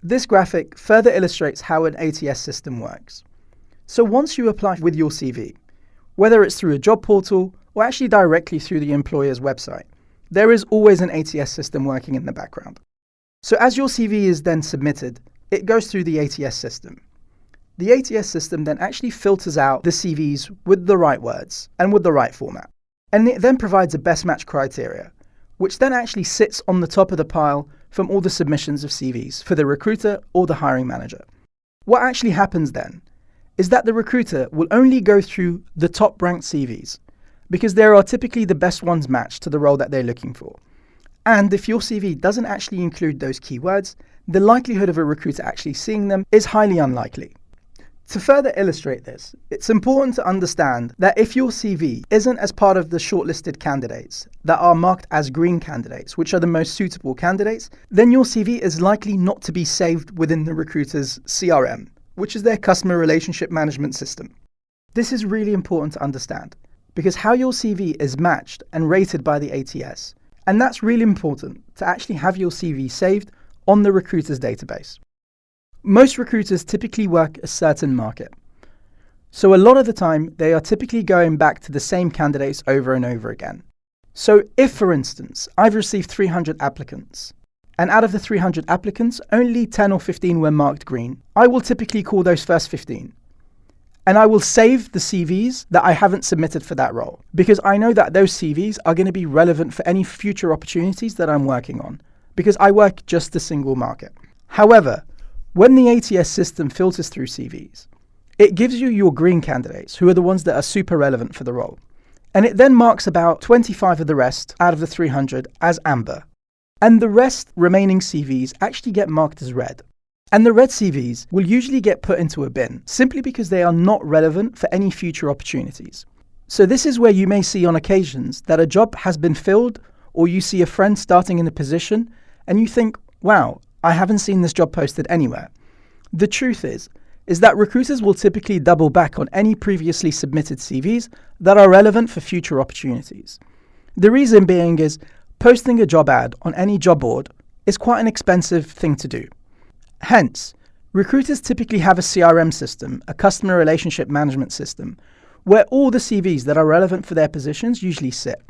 This graphic further illustrates how an ATS system works. So once you apply with your CV, whether it's through a job portal or actually directly through the employer's website, there is always an ATS system working in the background. So as your CV is then submitted, it goes through the ATS system. The ATS system then actually filters out the CVs with the right words and with the right format. And it then provides a best match criteria, which then actually sits on the top of the pile from all the submissions of CVs for the recruiter or the hiring manager. What actually happens then is that the recruiter will only go through the top ranked CVs because they are typically the best ones matched to the role that they're looking for. And if your CV doesn't actually include those keywords, the likelihood of a recruiter actually seeing them is highly unlikely. To further illustrate this, it's important to understand that if your CV isn't as part of the shortlisted candidates that are marked as green candidates, which are the most suitable candidates, then your CV is likely not to be saved within the recruiter's CRM, which is their customer relationship management system. This is really important to understand because how your CV is matched and rated by the ATS, and that's really important to actually have your CV saved on the recruiter's database. Most recruiters typically work a certain market. So a lot of the time, they are typically going back to the same candidates over and over again. So if, for instance, I've received 300 applicants, and out of the 300 applicants, only 10 or 15 were marked green, I will typically call those first 15. And I will save the CVs that I haven't submitted for that role, because I know that those CVs are going to be relevant for any future opportunities that I'm working on, because I work just a single market. However, when the ATS system filters through CVs, it gives you your green candidates, who are the ones that are super relevant for the role. And it then marks about 25 of the rest out of the 300 as amber. And the rest remaining CVs actually get marked as red. And the red CVs will usually get put into a bin, simply because they are not relevant for any future opportunities. So this is where you may see on occasions that a job has been filled, or you see a friend starting in a position, and you think, wow, I haven't seen this job posted anywhere. The truth is that recruiters will typically double back on any previously submitted CVs that are relevant for future opportunities. The reason being is posting a job ad on any job board is quite an expensive thing to do. Hence, recruiters typically have a CRM system, a customer relationship management system, where all the CVs that are relevant for their positions usually sit.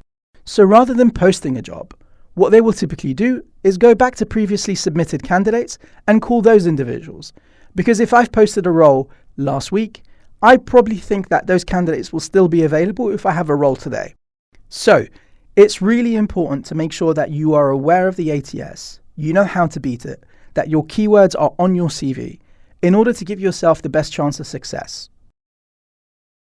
So rather than posting a job, what they will typically do is go back to previously submitted candidates and call those individuals. Because if I've posted a role last week, I probably think that those candidates will still be available if I have a role today. So it's really important to make sure that you are aware of the ATS, you know how to beat it, that your keywords are on your CV in order to give yourself the best chance of success.